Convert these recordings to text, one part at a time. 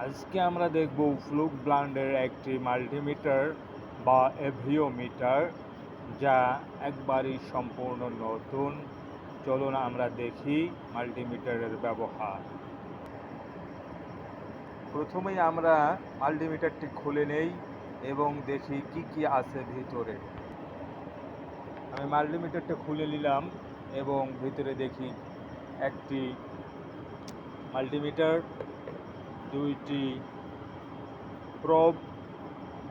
আজকে আমরা দেখব ফ্লুক ব্র্যান্ডের একটি মাল্টিমিটার বা এভিওমিটার, যা একবারই সম্পূর্ণ নতুন। চলুন আমরা দেখি মাল্টিমিটারের ব্যবহার। প্রথমেই আমরা মাল্টিমিটারটি খুলে নেই এবং দেখি কি কি আছে ভিতরে। আমি মাল্টিমিটারটা খুলে নিলাম এবং ভিতরে দেখি একটি মাল্টিমিটার, দুইটি প্রব,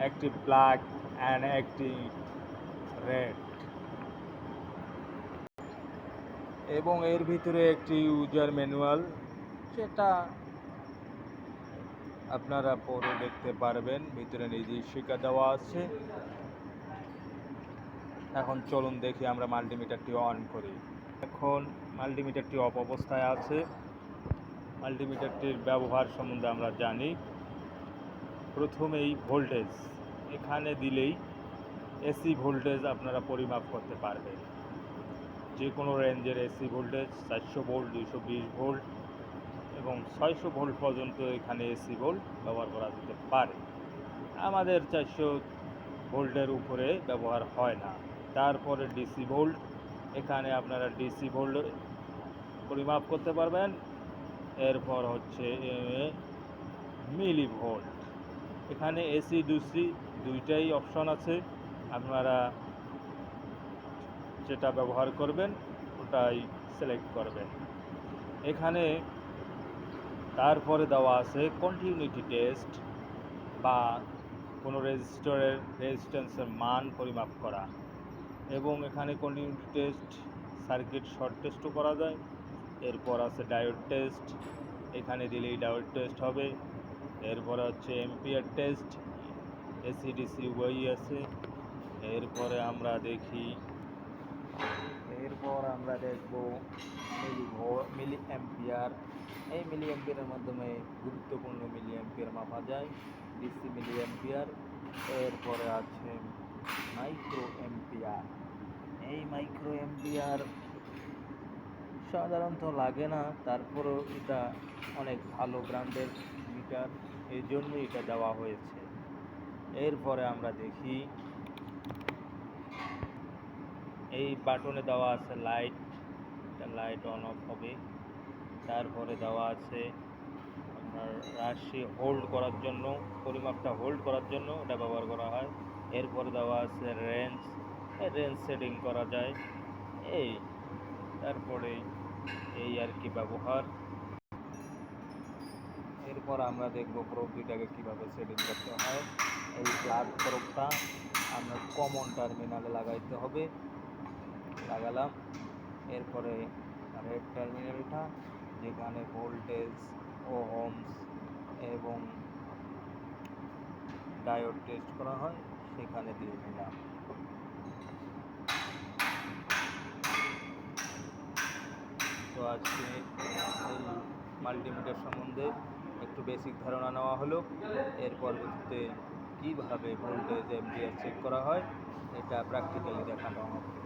একটি ব্ল্যাক অ্যান্ড একটি রেড, এবং এর ভিতরে একটি ইউজার ম্যানুয়াল, সেটা আপনারা পরে দেখতে পারবেন। ভিতরে নির্দেশিকা দেওয়া আছে। এখন চলুন দেখি আমরা মাল্টিমিটারটি অন করি। এখন মাল্টিমিটারটি অফ অবস্থায় আছে। মাল্টিমিটারটির ব্যবহার সম্বন্ধে আমরা জানি। প্রথমেই ভোল্টেজ এখানে দিলেই এসি ভোল্টেজ আপনারা পরিমাপ করতে পারবেন। যে কোনো রেঞ্জের এসি ভোল্টেজ 400 ভোল্ট, 220 ভোল্ট এবং 600 ভোল্ট পর্যন্ত এখানে এসি ভোল্ট ব্যবহার করা যেতে পারে। আমাদের 400 ভোল্টের উপরে ব্যবহার হয় না। তারপরে ডিসি ভোল্ট, এখানে আপনারা ডিসি ভোল্ট পরিমাপ করতে পারবেন। এরপর হচ্ছে মিলি ভোল্ট। এখানে এসি ডিসি দুইটাই অপশন আছে, আপনারা যেটা ব্যবহার করবেন ওটাই সিলেক্ট করবেন। এখানে তারপরে দেওয়া আছে কন্টিনিউটি টেস্ট বা কোনো রেজিস্টরের রেজিস্ট্যান্সের মান পরিমাপ করা, এবং এখানে কন্টিনিউটি টেস্ট সার্কিট শর্ট টেস্টও করা যায়। এরপর আছে ডায়োড টেস্ট, এখানে দিলেই ডায়োড টেস্ট হবে। এরপরে হচ্ছে এম্পিয়ার টেস্ট, এসিডিসি উভয়ই আছে। এরপর আমরা দেখব মিলি অ্যাম্পিয়ার। এই মিলি অ্যাম্পিয়ারের মাধ্যমে গুরুত্বপূর্ণ মিলি অ্যাম্পিয়ার মাপা যায়, ডিসি মিলি অ্যাম্পিয়ার। এরপরে আছে মাইক্রো অ্যাম্পিয়ার। এই মাইক্রো অ্যাম্পিয়ার সাধারণত লাগে না, তারপরেও এটা অনেক ভালো ব্র্যান্ডের মিটার, এই জন্যই এটা দেওয়া হয়েছে। এরপরে আমরা দেখি এই বাটনে দেওয়া আছে লাইট, এটা লাইট অন অফ হবে। তারপরে দেওয়া আছে আপনার রাশি হোল্ড করার জন্য, পরিমাপটা হোল্ড করার জন্য এটা ব্যবহার করা হয়। এরপরে দেওয়া আছে রেঞ্জ, রেঞ্জ সেটিং করা যায়। তারপরে এই আর কি ব্যবহার। এরপর আমরা দেখব প্রোব দুইটাকে কীভাবে সেটিং করতে হয়। এই প্লাগ প্রোবটা আমরা কমন টার্মিনালে লাগাইতে হবে, লাগালাম। এরপরে রেড টার্মিনালটা, যেখানে ভোল্টেজ, ওহমস এবং ডায়োড টেস্ট করা হয়, সেখানে দিয়ে দিলাম। তো আজকে এই মাল্টিমিটার সম্বন্ধে একটু বেসিক ধারণা নেওয়া হলো। এর পরবর্তীতে কীভাবে ভোল্টেজ এম্পিয়ার চেক করা হয় এটা প্র্যাকটিক্যালি দেখানো হবে।